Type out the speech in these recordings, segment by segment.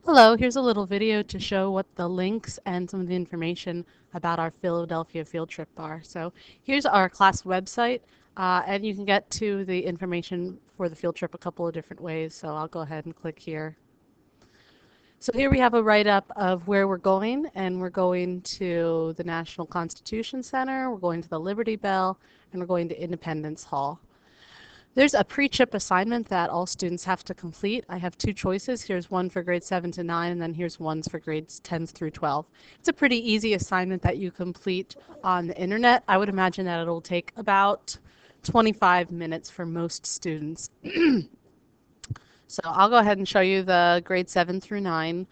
Hello, here's a little video to show what the links and some of the information about our Philadelphia field trip are. So here's our class website, and you can get to the information for the field trip a couple of different ways. So I'll go ahead and click here. So here we have a write-up of where we're going, and we're going to the National Constitution Center, we're going to the Liberty Bell, and we're going to Independence Hall. There's a pre-trip assignment that all students have to complete. I have two choices. Here's one for grades 7 to 9, and then here's ones for grades 10 through 12. It's a pretty easy assignment that you complete on the internet. I would imagine that it'll take about 25 minutes for most students. So I'll go ahead and show you the grade 7 through 9.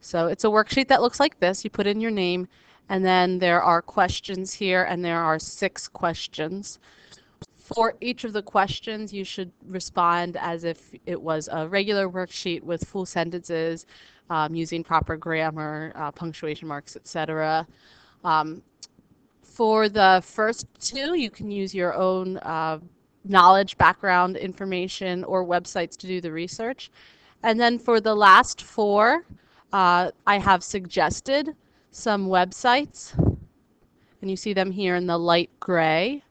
So it's a worksheet that looks like this. You put in your name, and then there are questions here, and there are 6 questions. For each of the questions, you should respond as if it was a regular worksheet with full sentences, using proper grammar, punctuation marks, etc. For the first 2, you can use your own knowledge, background information, or websites to do the research. And then for the last 4, I have suggested some websites, and you see them here in the light gray.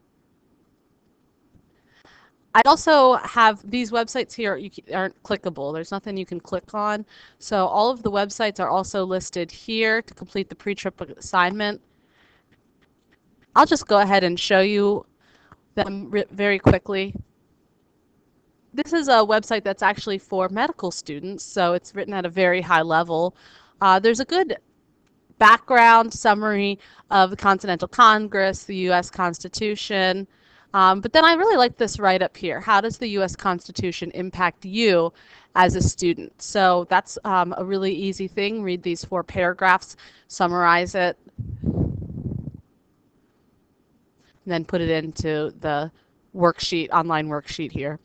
I also have these websites here aren't clickable. There's nothing you can click on. So all of the websites are also listed here to complete the pre-trip assignment. I'll just go ahead and show you them very quickly. This is a website that's actually for medical students, so it's written at a very high level. There's a good background summary of the Continental Congress, the U.S. Constitution. But then I really like this right up here. How does the U.S. Constitution impact you as a student? So that's a really easy thing. Read these 4 paragraphs, summarize it, and then put it into the worksheet, online worksheet here.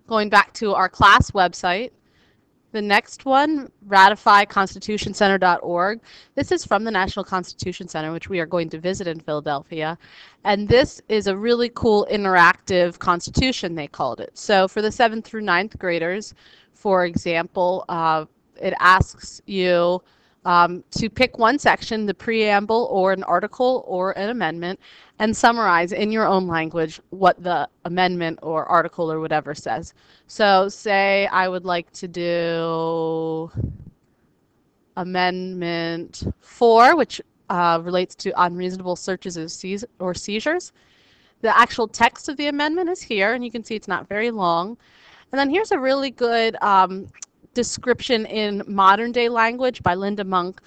Going back to our class website, the next one, ratifyconstitutioncenter.org. This is from the National Constitution Center, which we are going to visit in Philadelphia. And this is a really cool interactive constitution, they called it. So for the 7th through 9th graders, for example, it asks you to pick one section, the preamble or an article or an amendment, and summarize in your own language what the amendment or article or whatever says. So say I would like to do Amendment 4, which relates to unreasonable searches or seizures. The actual text of the amendment is here, and you can see it's not very long. And then here's a really good description in modern day language by Linda Monk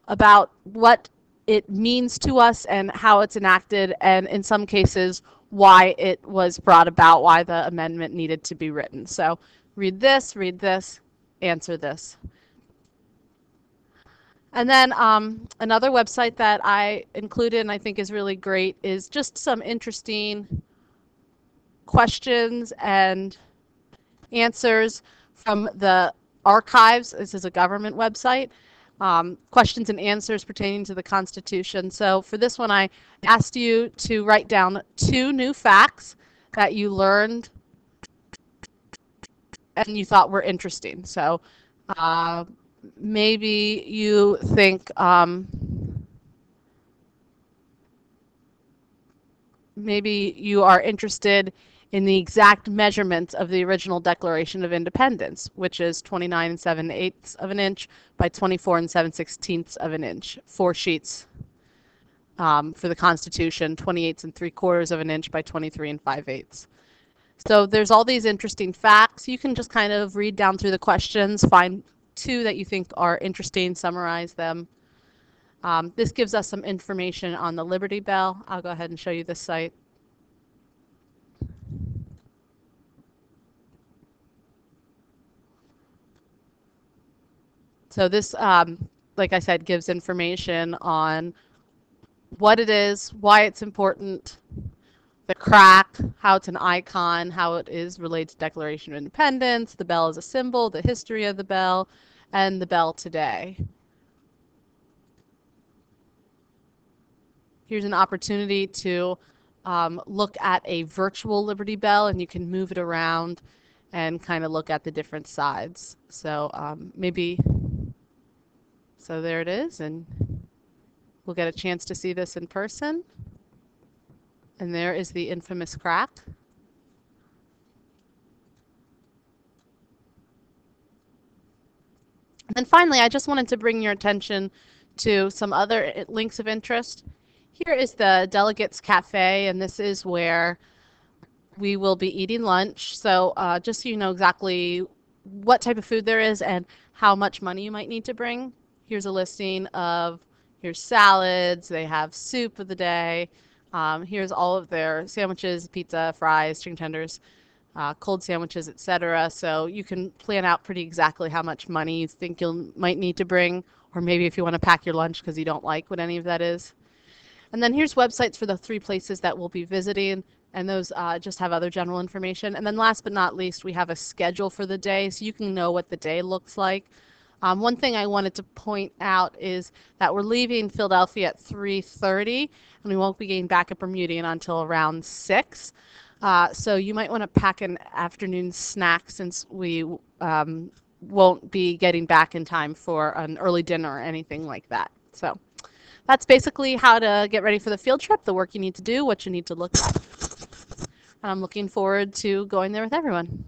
about what it means to us and how it's enacted, and in some cases why it was brought about, why the amendment needed to be written. So read this, answer this. And then another website that I included and I think is really great is just some interesting questions and answers from the archives. This is a government website. Questions and answers pertaining to the Constitution. So for this one, I asked you to write down 2 new facts that you learned and you thought were interesting. So maybe you think maybe you are interested in the exact measurements of the original Declaration of Independence, which is 29 7/8 of an inch by 24 7/16 of an inch. 4 sheets for the Constitution, 28 3/4 of an inch by 23 5/8. So there's all these interesting facts. You can just kind of read down through the questions, find 2 that you think are interesting, summarize them. This gives us some information on the Liberty Bell. I'll go ahead and show you this site. So this, like I said, gives information on what it is, why it's important, the crack, how it's an icon, how it is related to Declaration of Independence, the bell as a symbol, the history of the bell, and the bell today. Here's an opportunity to look at a virtual Liberty Bell, and you can move it around and kind of look at the different sides. So so there it is, and we'll get a chance to see this in person. And there is the infamous crack. And then finally, I just wanted to bring your attention to some other links of interest. Here is the Delegates Cafe, and this is where we will be eating lunch. So just so you know exactly what type of food there is and how much money you might need to bring, here's a listing of here's salads. They have soup of the day. Here's all of their sandwiches, pizza, fries, chicken tenders, cold sandwiches, etc. So you can plan out pretty exactly how much money you think you might need to bring, or maybe if you want to pack your lunch because you don't like what any of that is. And then here's websites for the 3 places that we'll be visiting, and those just have other general information. And then last but not least, we have a schedule for the day so you can know what the day looks like. One thing I wanted to point out is that we're leaving Philadelphia at 3:30, and we won't be getting back at Bermudian until around 6. So you might want to pack an afternoon snack since we won't be getting back in time for an early dinner or anything like that. So that's basically how to get ready for the field trip, the work you need to do, what you need to look at. And I'm looking forward to going there with everyone.